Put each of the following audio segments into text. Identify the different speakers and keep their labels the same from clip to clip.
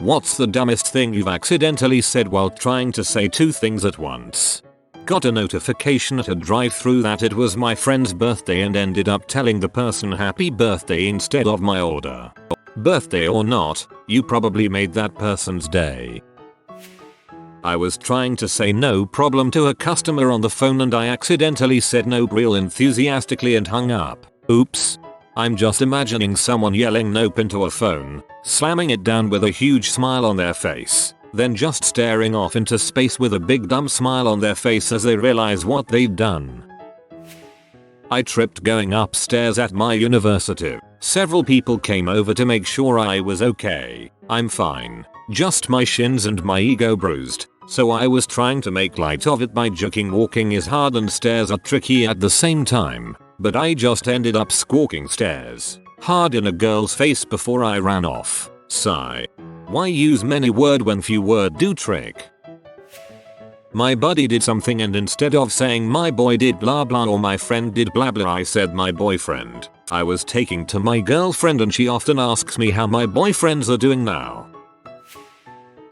Speaker 1: What's the dumbest thing you've accidentally said while trying to say two things at once? Got a notification at a drive-thru that it was my friend's birthday and ended up telling the person happy birthday instead of my order. Birthday or not, you probably made that person's day. I was trying to say no problem to a customer on the phone and I accidentally said no real enthusiastically and hung up. Oops. I'm just imagining someone yelling nope into a phone, slamming it down with a huge smile on their face, then just staring off into space with a big dumb smile on their face as they realize what they've done. I tripped going upstairs at my university. Several people came over to make sure I was okay. I'm fine. Just my shins and my ego bruised. So I was trying to make light of it by joking walking is hard and stairs are tricky at the same time. But I just ended up squawking stairs hard in a girl's face before I ran off. Sigh. Why use many word when few word do trick? My buddy did something and instead of saying my boy did blah blah or my friend did blah blah I said my boyfriend. I was taking to my girlfriend and she often asks me how my boyfriends are doing now.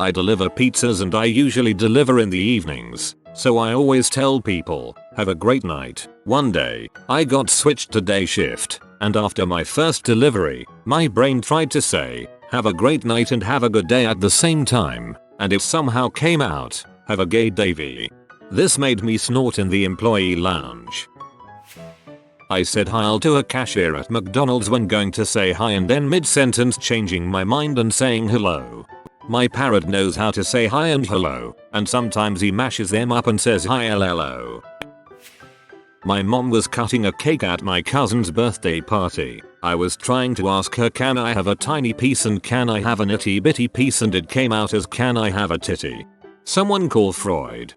Speaker 1: I deliver pizzas and I usually deliver in the evenings, so I always tell people, have a great night. One day, I got switched to day shift, and after my first delivery, my brain tried to say, have a great night and have a good day at the same time, and it somehow came out, have a gay Davey. This made me snort in the employee lounge. I said hi to a cashier at McDonald's when going to say hi and then mid-sentence changing my mind and saying hello. My parrot knows how to say hi and hello, and sometimes he mashes them up and says hi LLO. My mom was cutting a cake at my cousin's birthday party. I was trying to ask her can I have a tiny piece and can I have an itty bitty piece and it came out as can I have a titty. Someone call Freud.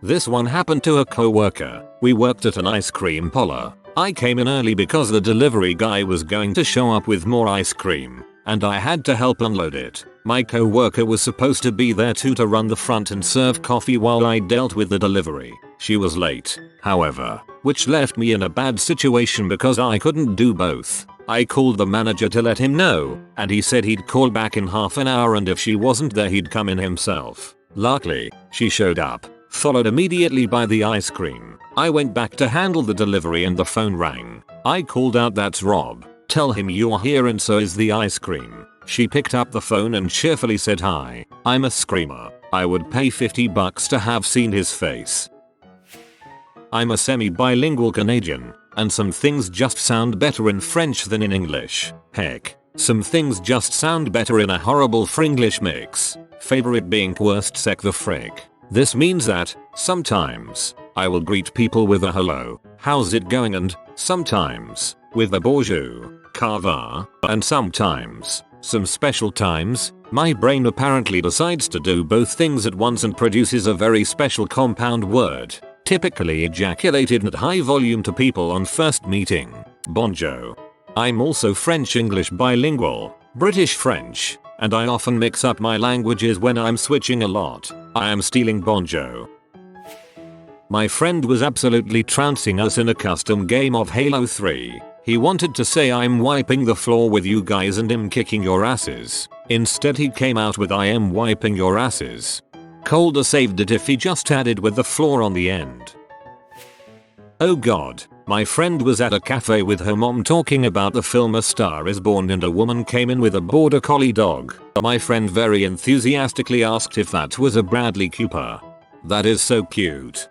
Speaker 1: This one happened to a coworker. We worked at an ice cream parlor. I came in early because the delivery guy was going to show up with more ice cream, and I had to help unload it. My coworker was supposed to be there too to run the front and serve coffee while I dealt with the delivery. She was late, however, which left me in a bad situation because I couldn't do both. I called the manager to let him know, and he said he'd call back in half an hour and if she wasn't there he'd come in himself. Luckily, she showed up, followed immediately by the ice cream. I went back to handle the delivery and the phone rang. I called out that's Rob. Tell him you're here and so is the ice cream. She picked up the phone and cheerfully said hi. I'm a screamer. I would pay $50 to have seen his face. I'm a semi-bilingual Canadian, and some things just sound better in French than in English. Heck, some things just sound better in a horrible Fringlish mix. Favorite being worst sec the frick. This means that, sometimes, I will greet people with a hello, how's it going and, sometimes, with a bonjour, carva, and sometimes, some special times, my brain apparently decides to do both things at once and produces a very special compound word, typically ejaculated at high volume to people on first meeting, bonjour. I'm also French-English bilingual, British French, and I often mix up my languages when I'm switching a lot. I am stealing bonjour. My friend was absolutely trouncing us in a custom game of Halo 3. He wanted to say I'm wiping the floor with you guys and I'm kicking your asses. Instead he came out with I am wiping your asses. Colder saved it if he just added with the floor on the end. Oh god, my friend was at a cafe with her mom talking about the film A Star Is Born and a woman came in with a border collie dog. My friend very enthusiastically asked if that was a Bradley Cooper. That is so cute.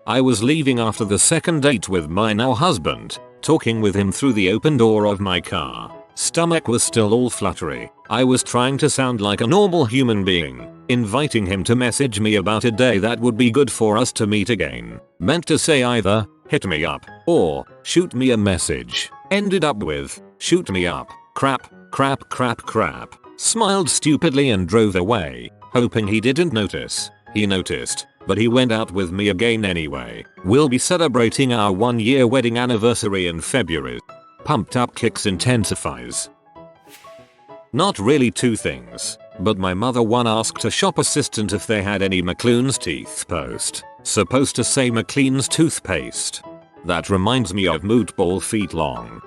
Speaker 1: I was leaving after the second date with my now husband, talking with him through the open door of my car. Stomach was still all fluttery. I was trying to sound like a normal human being, inviting him to message me about a day that would be good for us to meet again. Meant to say either, hit me up, or, shoot me a message. Ended up with, shoot me up, crap, crap, crap, crap. Smiled stupidly and drove away, hoping he didn't notice. He noticed, but he went out with me again anyway. We'll be celebrating our 1-year wedding anniversary in February. Pumped up kicks intensifies. Not really two things, but my mother one asked a shop assistant if they had any McLean's toothpaste. Supposed to say McLean's toothpaste. That reminds me of Mootball feet long.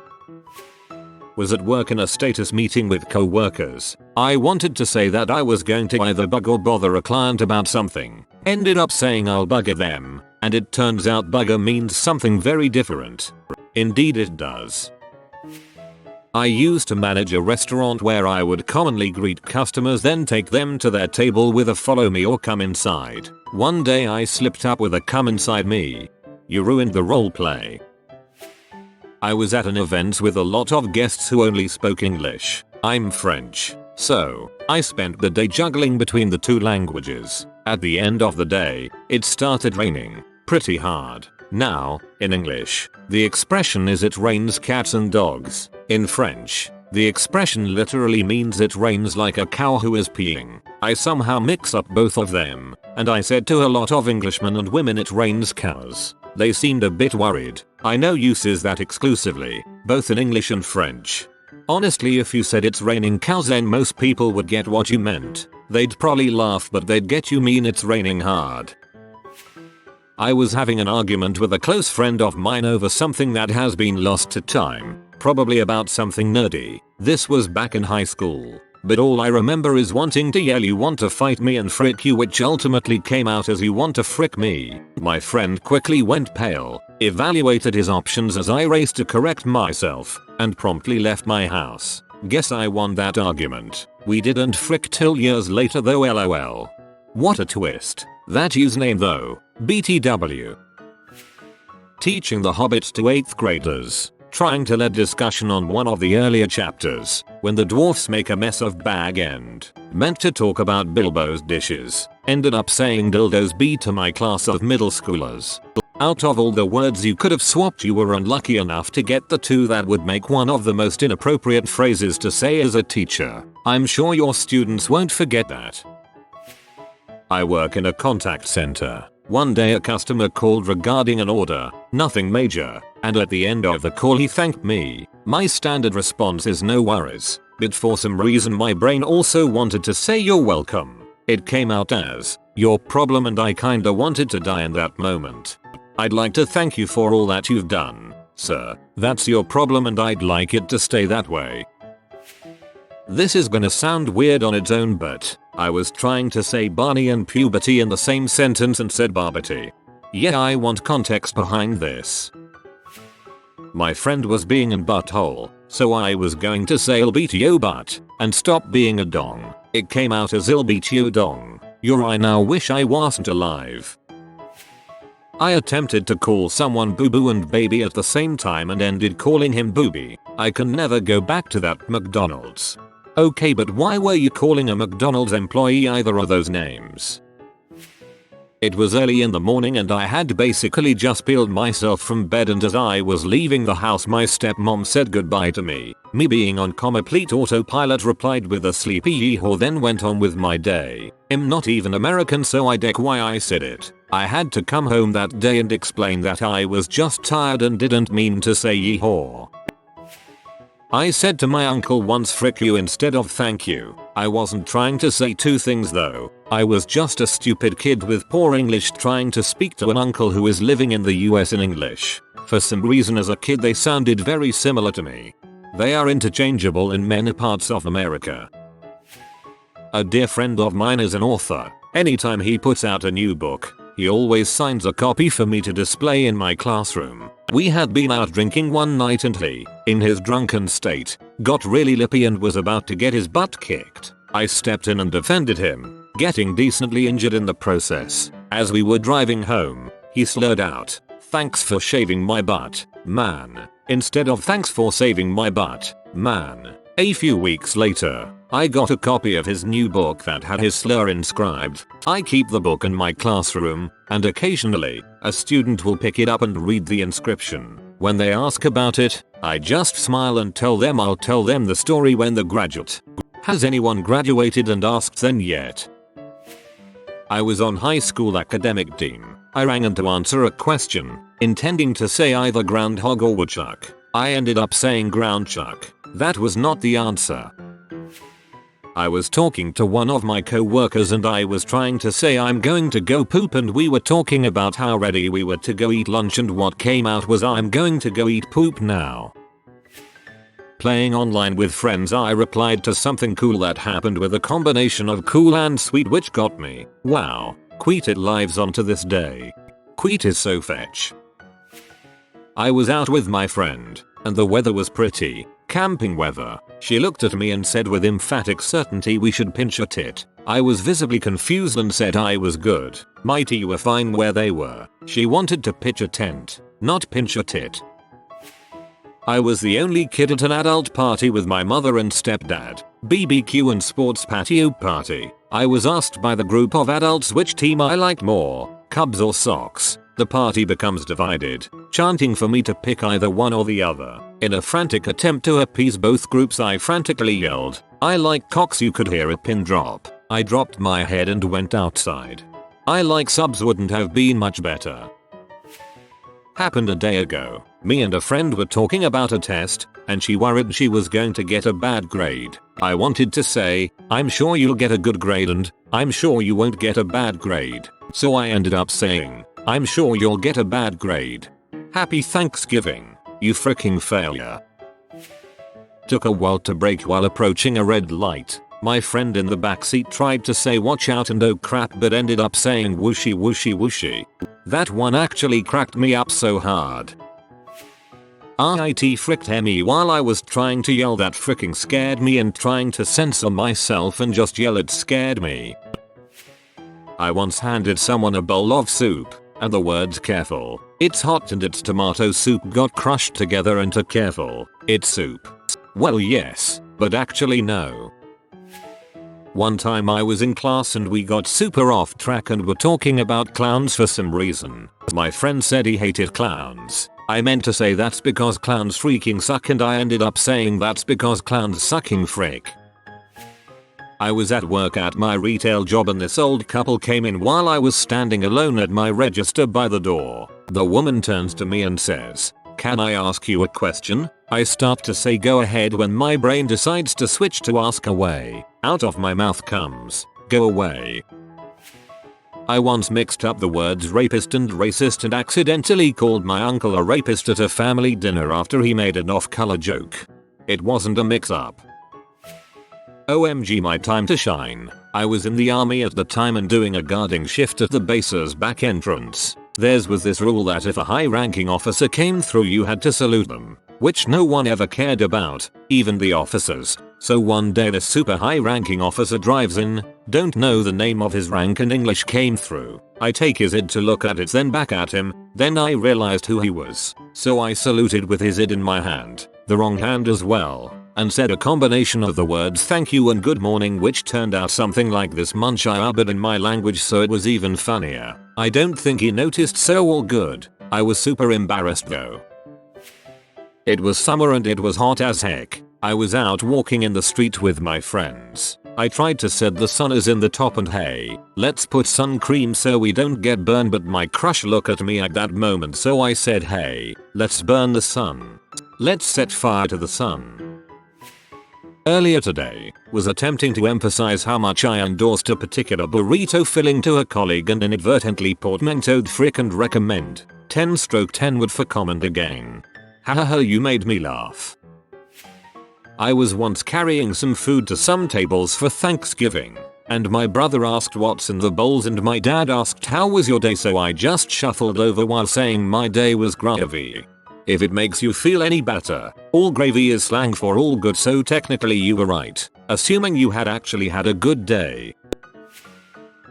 Speaker 1: Was at work in a status meeting with co-workers. I wanted to say that I was going to either bug or bother a client about something. Ended up saying I'll bugger them, and it turns out bugger means something very different. Indeed it does. I used to manage a restaurant where I would commonly greet customers then take them to their table with a follow me or come inside. One day I slipped up with a come inside me. You ruined the roleplay. I was at an event with a lot of guests who only spoke English. I'm French, so I spent the day juggling between the two languages. At the end of the day, it started raining pretty hard. Now, in English, the expression is it rains cats and dogs. In French, the expression literally means it rains like a cow who is peeing. I somehow mix up both of them, and I said to a lot of Englishmen and women it rains cows. They seemed a bit worried. I know uses that exclusively, both in English and French. Honestly, if you said it's raining cows then most people would get what you meant. They'd probably laugh but they'd get you mean it's raining hard. I was having an argument with a close friend of mine over something that has been lost to time. Probably about something nerdy. This was back in high school. But all I remember is wanting to yell you want to fight me and frick you, which ultimately came out as you want to frick me. My friend quickly went pale, evaluated his options as I raced to correct myself, and promptly left my house. Guess I won that argument. We didn't frick till years later though, lol. What a twist. That username though, BTW. Teaching The Hobbit to 8th graders. Trying to lead discussion on one of the earlier chapters, when the dwarfs make a mess of Bag End. Meant to talk about Bilbo's dishes. Ended up saying dildos B to my class of middle schoolers. Out of all the words you could have swapped, you were unlucky enough to get the two that would make one of the most inappropriate phrases to say as a teacher. I'm sure your students won't forget that. I work in a contact center. One day a customer called regarding an order, nothing major, and at the end of the call he thanked me. My standard response is no worries, but for some reason my brain also wanted to say you're welcome. It came out as, your problem, and I kinda wanted to die in that moment. I'd like to thank you for all that you've done, sir. That's your problem and I'd like it to stay that way. This is gonna sound weird on its own, but I was trying to say Barney and puberty in the same sentence and said barbity. Yeah, I want context behind this. My friend was being an butthole, so I was going to say I'll beat your butt and stop being a dong. It came out as I'll beat you dong. I now wish I wasn't alive. I attempted to call someone boo boo and baby at the same time and ended calling him booby. I can never go back to that McDonald's. Okay, but why were you calling a McDonald's employee either of those names? It was early in the morning and I had basically just peeled myself from bed, and as I was leaving the house my stepmom said goodbye to me. Me being on complete autopilot replied with a sleepy yee-haw, then went on with my day. I'm not even American, so I deck why I said it. I had to come home that day and explain that I was just tired and didn't mean to say yee-haw. I said to my uncle once frick you instead of thank you. I wasn't trying to say two things though. I was just a stupid kid with poor English trying to speak to an uncle who is living in the US in English. For some reason as a kid they sounded very similar to me. They are interchangeable in many parts of America. A dear friend of mine is an author. Anytime he puts out a new book, he always signs a copy for me to display in my classroom. We had been out drinking one night and he, in his drunken state, got really lippy and was about to get his butt kicked. I stepped in and defended him, getting decently injured in the process. As we were driving home, he slurred out, "Thanks for shaving my butt, man," instead of "Thanks for saving my butt, man." A few weeks later, I got a copy of his new book that had his slur inscribed. I keep the book in my classroom, and occasionally, a student will pick it up and read the inscription. When they ask about it, I just smile and tell them I'll tell them the story when the graduate. Has anyone graduated and asked then yet? I was on high school academic team. I rang in to answer a question, intending to say either groundhog or woodchuck. I ended up saying ground chuck. That was not the answer. I was talking to one of my co-workers and I was trying to say I'm going to go poop, and we were talking about how ready we were to go eat lunch, and what came out was I'm going to go eat poop now. Playing online with friends, I replied to something cool that happened with a combination of cool and sweet, which got me. Wow. Queet, it lives on to this day. Queet is so fetch. I was out with my friend, and the weather was pretty. Camping weather. She looked at me and said with emphatic certainty we should pinch a tit. I was visibly confused and said I was good. Mighty were fine where they were. She wanted to pitch a tent, not pinch a tit. I was the only kid at an adult party with my mother and stepdad. BBQ and sports patio party. I was asked by the group of adults which team I liked more, Cubs or Sox. The party becomes divided, chanting for me to pick either one or the other. In a frantic attempt to appease both groups, I frantically yelled, "I like Cox." You could hear a pin drop. I dropped my head and went outside. "I like subs" wouldn't have been much better. Happened a day ago. Me and a friend were talking about a test, and she worried she was going to get a bad grade. I wanted to say, "I'm sure you'll get a good grade," and "I'm sure you won't get a bad grade." So I ended up saying, "I'm sure you'll get a bad grade. Happy Thanksgiving, you freaking failure." Took a while to brake while approaching a red light. My friend in the backseat tried to say "watch out" and "oh crap," but ended up saying "whooshy whooshy whooshy." That one actually cracked me up so hard. It fricked me while I was trying to yell. That fricking scared me, and trying to censor myself and just yell it scared me. I once handed someone a bowl of soup, and the words "careful, it's hot and it's tomato soup" got crushed together into "careful, it's soup." Well yes, but actually no. One time I was in class and we got super off track and were talking about clowns for some reason. My friend said he hated clowns. I meant to say that's because clowns freaking suck, and I ended up saying that's because clowns sucking frick. I was at work at my retail job and this old couple came in while I was standing alone at my register by the door. The woman turns to me and says, "Can I ask you a question?" I start to say "go ahead" when my brain decides to switch to "ask away." Out of my mouth comes, "go away." I once mixed up the words rapist and racist and accidentally called my uncle a rapist at a family dinner after he made an off-color joke. It wasn't a mix-up. OMG, my time to shine. I was in the army at the time and doing a guarding shift at the base's back entrance. Theirs was this rule that if a high-ranking officer came through you had to salute them, which no one ever cared about, even the officers. So one day this super high-ranking officer drives in, don't know the name of his rank, and English came through. I take his id to look at it, then back at him, then I realized who he was. So I saluted with his id in my hand, the wrong hand as well, and said a combination of the words "thank you" and "good morning," which turned out something like this: "munch I ubbered" in my language, so it was even funnier. I don't think he noticed, so all good. I was super embarrassed though. It was summer and it was hot as heck. I was out walking in the street with my friends. I tried to said the sun is in the top and hey, let's put sun cream so we don't get burned, but my crush looked at me at that moment, so I said, "Hey, let's burn the sun. Let's set fire to the sun." Earlier today, was attempting to emphasize how much I endorsed a particular burrito filling to a colleague and inadvertently portmanteaued frick and recommend 10/10 word for comment again. Hahaha, you made me laugh. I was once carrying some food to some tables for Thanksgiving, and my brother asked what's in the bowls and my dad asked how was your day, so I just shuffled over while saying my day was gravy. If it makes you feel any better, all gravy is slang for all good, so technically you were right, assuming you had actually had a good day.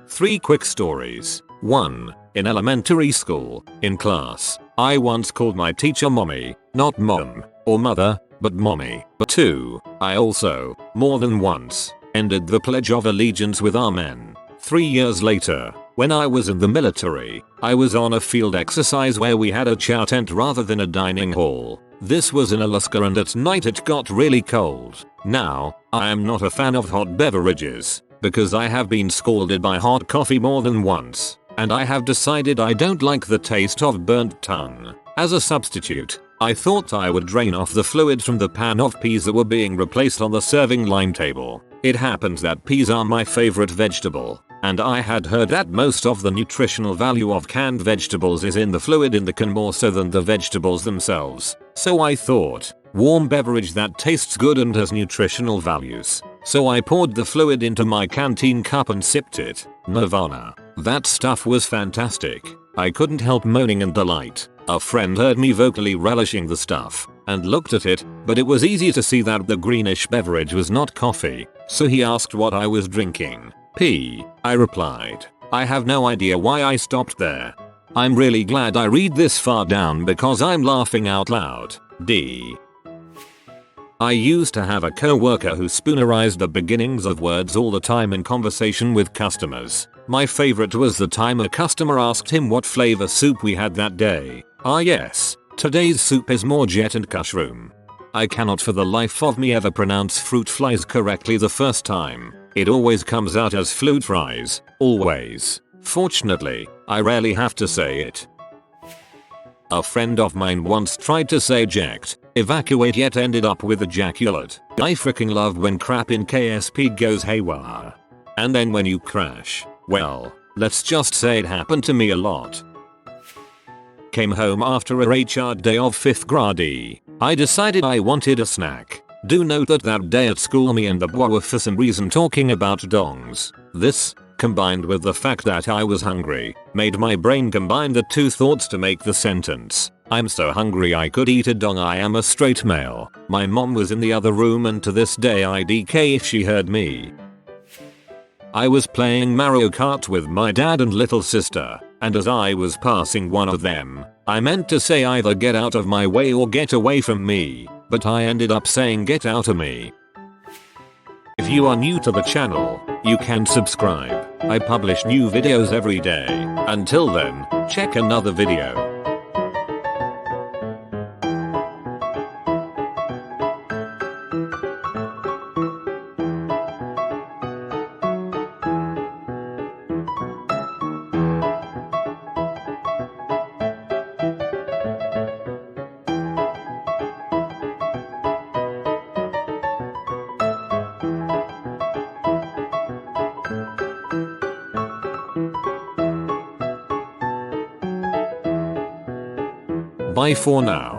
Speaker 1: 3 quick stories. 1. In elementary school, in class, I once called my teacher mommy, not mom or mother, but mommy. 2. I also, more than once, ended the Pledge of Allegiance with "Amen." 3 years later, when I was in the military, I was on a field exercise where we had a chow tent rather than a dining hall. This was in Alaska and at night it got really cold. Now, I am not a fan of hot beverages, because I have been scalded by hot coffee more than once, and I have decided I don't like the taste of burnt tongue. As a substitute, I thought I would drain off the fluid from the pan of peas that were being replaced on the serving line table. It happens that peas are my favorite vegetable, and I had heard that most of the nutritional value of canned vegetables is in the fluid in the can more so than the vegetables themselves. So I thought, warm beverage that tastes good and has nutritional values. So I poured the fluid into my canteen cup and sipped it. Nirvana. That stuff was fantastic. I couldn't help moaning in delight. A friend heard me vocally relishing the stuff and looked at it, but it was easy to see that the greenish beverage was not coffee, so he asked what I was drinking. I replied. I have no idea why I stopped there. I'm really glad I read this far down because I'm laughing out loud. I used to have a co-worker who spoonerized the beginnings of words all the time in conversation with customers. My favorite was the time a customer asked him what flavor soup we had that day. Ah yes, today's soup is morget and mushroom. I cannot for the life of me ever pronounce fruit flies correctly the first time. It always comes out as flute fries. Always. Fortunately, I rarely have to say it. A friend of mine once tried to say eject, evacuate, yet ended up with ejaculate. I freaking love when crap in KSP goes haywire. And then when you crash, well, let's just say it happened to me a lot. Came home after a HR day of 5th grade. I decided I wanted a snack. Do note that day at school me and the boy were for some reason talking about dongs. This, combined with the fact that I was hungry, made my brain combine the two thoughts to make the sentence. I'm so hungry I could eat a dong. I am a straight male. My mom was in the other room and to this day I DK if she heard me. I was playing Mario Kart with my dad and little sister, and as I was passing one of them, I meant to say either get out of my way or get away from me, but I ended up saying get out of me. If you are new to the channel, you can subscribe. I publish new videos every day. Until then, check another video. Bye for now.